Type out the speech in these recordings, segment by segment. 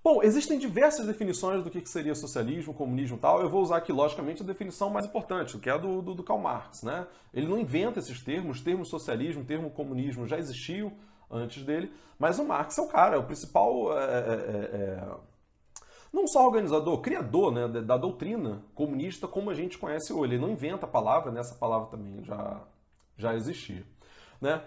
Bom, existem diversas definições do que seria socialismo, comunismo e tal. Eu vou usar aqui, logicamente, a definição mais importante, que é a do Karl Marx, né? Ele não inventa esses termos, termo socialismo, termo comunismo já existiam antes dele, mas o Marx é o cara, é o principal, não só organizador, criador, né, da doutrina comunista como a gente conhece hoje. Ele não inventa a palavra, né? Essa palavra também já existia, né?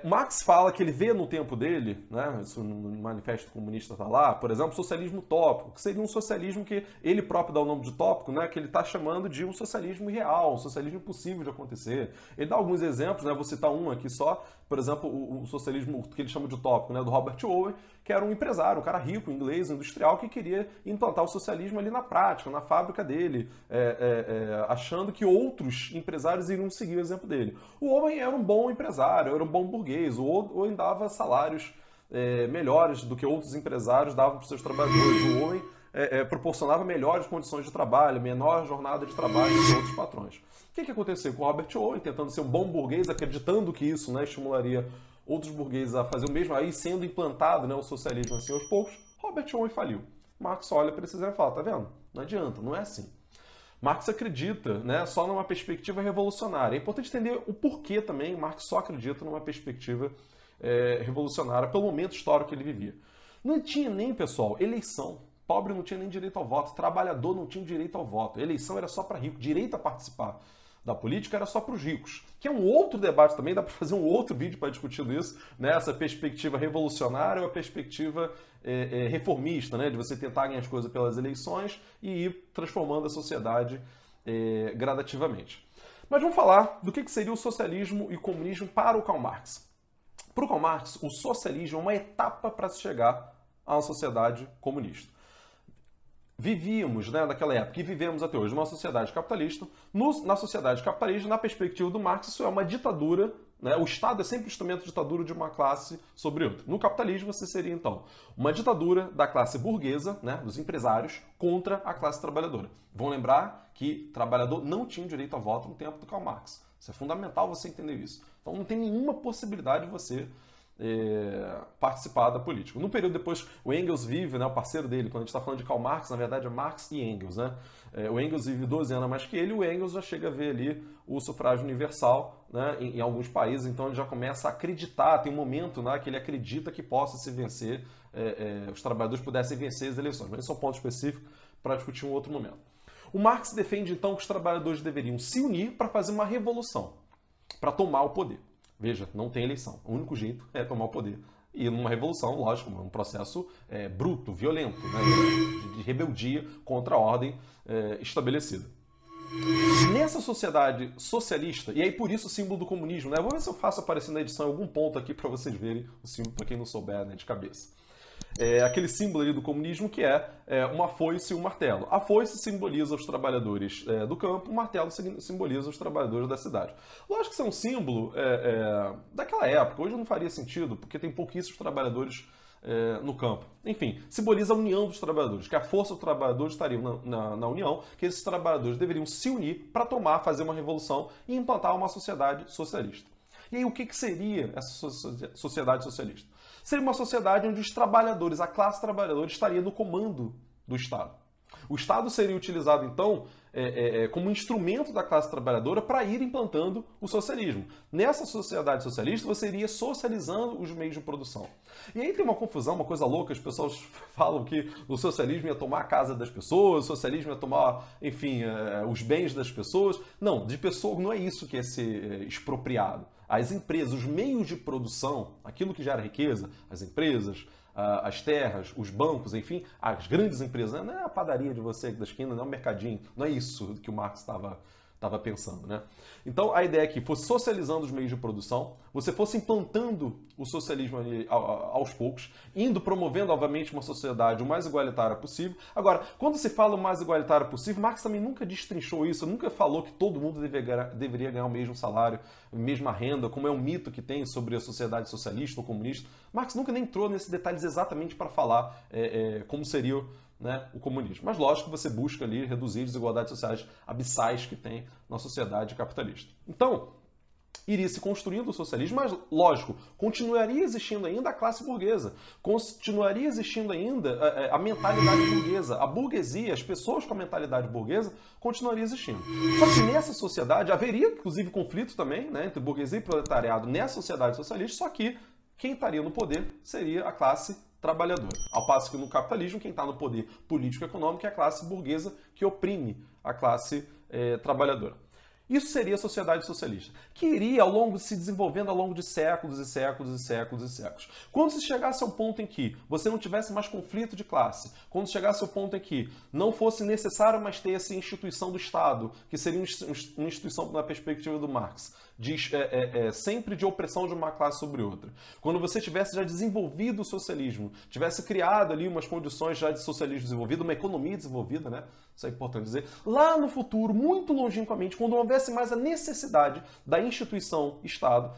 Marx fala que ele vê no tempo dele, né, isso no Manifesto Comunista está lá, por exemplo, socialismo utópico, que seria um socialismo que ele próprio dá o nome de utópico, né, que ele está chamando de um socialismo irreal, um socialismo impossível de acontecer. Ele dá alguns exemplos, né, vou citar um aqui só, por exemplo, o socialismo que ele chama de utópico, né, do Robert Owen, que era um empresário, um cara rico, inglês, industrial, que queria implantar o socialismo ali na prática, na fábrica dele, achando que outros empresários iriam seguir o exemplo dele. O Owen era um bom empresário, era um bom burguês, o Owen dava salários melhores do que outros empresários davam para os seus trabalhadores. O Owen proporcionava melhores condições de trabalho, menor jornada de trabalho do que outros patrões. O que aconteceu com o Robert Owen, tentando ser um bom burguês, acreditando que isso, né, estimularia outros burgueses a fazer o mesmo, aí sendo implantado, né, o socialismo assim aos poucos? Robert Owen faliu. Marx olha para esses e fala, tá vendo? Não adianta, não é assim. Marx acredita, né, só numa perspectiva revolucionária. É importante entender o porquê também Marx só acredita numa perspectiva revolucionária pelo momento histórico que ele vivia. Não tinha nem, pessoal, eleição. Pobre não tinha nem direito ao voto, trabalhador não tinha direito ao voto. Eleição era só para rico, direito a participar da política era só para os ricos, que é um outro debate também, dá para fazer um outro vídeo para discutir isso, né? Essa perspectiva revolucionária ou a perspectiva reformista, né? De você tentar ganhar as coisas pelas eleições e ir transformando a sociedade gradativamente. Mas vamos falar do que seria o socialismo e o comunismo para o Karl Marx. Para o Karl Marx, o socialismo é uma etapa para se chegar a uma sociedade comunista. Vivíamos, né, naquela época, e vivemos até hoje, numa sociedade capitalista. Na sociedade capitalista, na perspectiva do Marx, isso é uma ditadura, né? O Estado é sempre instrumento de ditadura de uma classe sobre outra. No capitalismo, você seria, então, uma ditadura da classe burguesa, né, dos empresários, contra a classe trabalhadora. Vão lembrar que trabalhador não tinha direito a voto no tempo do Karl Marx. Isso é fundamental você entender isso. Então, não tem nenhuma possibilidade de você participar da política. No período depois, o Engels vive, né, o parceiro dele, quando a gente está falando de Karl Marx, na verdade é Marx e Engels. Né? O Engels vive 12 anos a mais que ele, o Engels já chega a ver ali o sufrágio universal, né, em alguns países, então ele já começa a acreditar, tem um momento, né, que ele acredita que possa se vencer, os trabalhadores pudessem vencer as eleições, mas esse é um ponto específico para discutir em um outro momento. O Marx defende então que os trabalhadores deveriam se unir para fazer uma revolução, para tomar o poder. Veja, não tem eleição. O único jeito é tomar o poder. E numa revolução, lógico, um processo bruto, violento, né, de rebeldia contra a ordem estabelecida. Nessa sociedade socialista, e aí por isso o símbolo do comunismo, né? Vou ver se eu faço aparecer na edição em algum ponto aqui para vocês verem o símbolo, para quem não souber, né, de cabeça. Aquele símbolo ali do comunismo que é uma foice e um martelo. A foice simboliza os trabalhadores do campo, o martelo simboliza os trabalhadores da cidade. Lógico que isso é um símbolo daquela época, hoje não faria sentido, porque tem pouquíssimos trabalhadores no campo. Enfim, simboliza a união dos trabalhadores, que a força dos trabalhadores estaria na união, que esses trabalhadores deveriam se unir para fazer uma revolução e implantar uma sociedade socialista. E aí o que seria essa sociedade socialista? Seria uma sociedade onde os trabalhadores, a classe trabalhadora, estaria no comando do Estado. O Estado seria utilizado, então, como instrumento da classe trabalhadora para ir implantando o socialismo. Nessa sociedade socialista, você iria socializando os meios de produção. E aí tem uma confusão, uma coisa louca, as pessoas falam que o socialismo ia tomar a casa das pessoas, o socialismo ia tomar, enfim, os bens das pessoas. Não, de pessoa não é isso que é ser expropriado. As empresas, os meios de produção, aquilo que gera riqueza, as empresas, as terras, os bancos, enfim, as grandes empresas, não é a padaria de você aqui da esquina, não é o mercadinho, não é isso que o Marx estava pensando, né? Então a ideia é que fosse socializando os meios de produção, você fosse implantando o socialismo ali aos poucos, promovendo, obviamente, uma sociedade o mais igualitária possível. Agora, quando se fala o mais igualitário possível, Marx também nunca destrinchou isso, nunca falou que todo mundo deveria ganhar o mesmo salário, a mesma renda, como é um mito que tem sobre a sociedade socialista ou comunista. Marx nunca nem entrou nesses detalhes exatamente para falar como seria, né, o comunismo. Mas lógico que você busca ali reduzir desigualdades sociais abissais que tem na sociedade capitalista. Então, iria se construindo o socialismo, mas, lógico, continuaria existindo ainda a classe burguesa, continuaria existindo ainda a mentalidade burguesa, a burguesia, as pessoas com a mentalidade burguesa continuaria existindo. Só que nessa sociedade haveria, inclusive, conflito também, né, entre burguesia e proletariado nessa sociedade socialista, só que quem estaria no poder seria a classe trabalhadora. Ao passo que no capitalismo, quem está no poder político-econômico é a classe burguesa que oprime a classe trabalhadora. Isso seria a sociedade socialista, que iria se desenvolvendo ao longo de séculos e séculos e séculos e séculos. Quando se chegasse ao ponto em que você não tivesse mais conflito de classe, quando chegasse ao ponto em que não fosse necessário mais ter essa instituição do Estado, que seria uma instituição na perspectiva do Marx, sempre de opressão de uma classe sobre outra. Quando você tivesse já desenvolvido o socialismo, tivesse criado ali umas condições já de socialismo desenvolvido, uma economia desenvolvida, né? Isso é importante dizer. Lá no futuro, muito longínquamente, quando houvesse mais a necessidade da instituição Estado,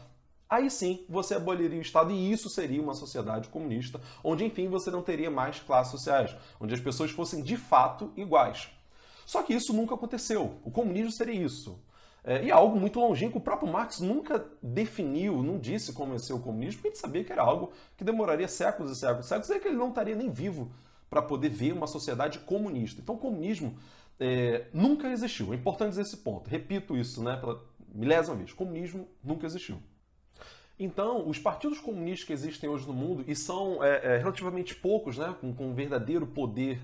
aí sim você aboliria o Estado e isso seria uma sociedade comunista, onde enfim você não teria mais classes sociais, onde as pessoas fossem de fato iguais. Só que isso nunca aconteceu. O comunismo seria isso. E é algo muito longínquo. O próprio Marx nunca definiu, não disse como ia ser o comunismo, porque a gente sabia que era algo que demoraria séculos e séculos e séculos, e que ele não estaria nem vivo para poder ver uma sociedade comunista. Então o comunismo nunca existiu. É importante dizer esse ponto. Repito isso, né, pela milésima vez. O comunismo nunca existiu. Então, os partidos comunistas que existem hoje no mundo, e são relativamente poucos, né, com um verdadeiro poder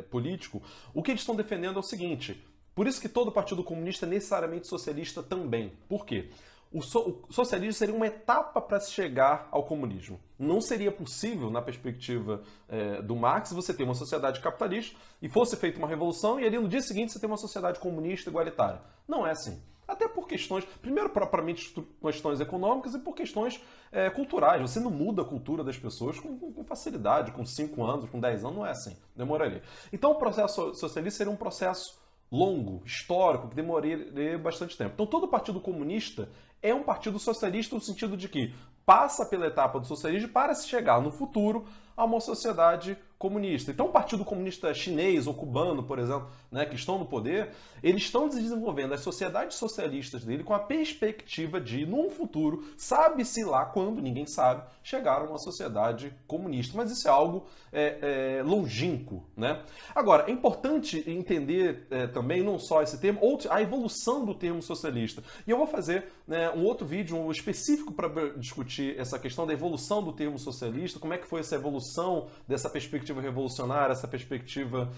político, o que eles estão defendendo é o seguinte: por isso que todo partido comunista é necessariamente socialista também. Por quê? O socialismo seria uma etapa para se chegar ao comunismo. Não seria possível, na perspectiva do Marx, você ter uma sociedade capitalista e fosse feita uma revolução e ali no dia seguinte você ter uma sociedade comunista igualitária. Não é assim. Até por questões, primeiro propriamente questões econômicas e por questões culturais. Você não muda a cultura das pessoas com facilidade, com 5 anos, com 10 anos, não é assim. Demoraria. Então o processo socialista seria um processo longo, histórico, que demoraria bastante tempo. Então todo partido comunista é um partido socialista no sentido de que passa pela etapa do socialismo para se chegar no futuro a uma sociedade comunista. Então o Partido Comunista Chinês ou cubano, por exemplo, né, que estão no poder, eles estão desenvolvendo as sociedades socialistas dele com a perspectiva de, num futuro, sabe-se lá quando, ninguém sabe, chegar a uma sociedade comunista. Mas isso é algo longínquo, né? Agora, é importante entender também, não só esse termo, a evolução do termo socialista. E eu vou fazer, né, um outro vídeo específico para discutir essa questão da evolução do termo socialista, como é que foi essa evolução dessa perspectiva revolucionária, essa perspectiva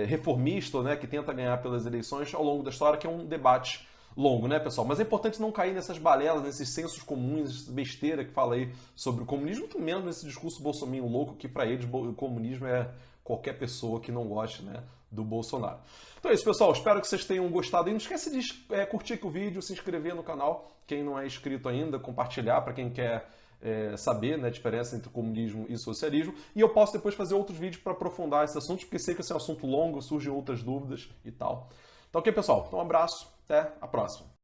reformista, né, que tenta ganhar pelas eleições ao longo da história, que é um debate longo, né, pessoal? Mas é importante não cair nessas balelas, nesses sensos comuns, besteira que fala aí sobre o comunismo, muito menos nesse discurso bolsominion louco que para eles o comunismo é qualquer pessoa que não goste, né, do Bolsonaro. Então é isso, pessoal. Espero que vocês tenham gostado. E não esquece de curtir aqui o vídeo, se inscrever no canal, quem não é inscrito ainda, compartilhar para quem quer saber, né, a diferença entre comunismo e socialismo. E eu posso depois fazer outros vídeos para aprofundar esses assuntos, porque sei que esse é um assunto longo, surgem outras dúvidas e tal. Então ok, pessoal? Então um abraço, até a próxima.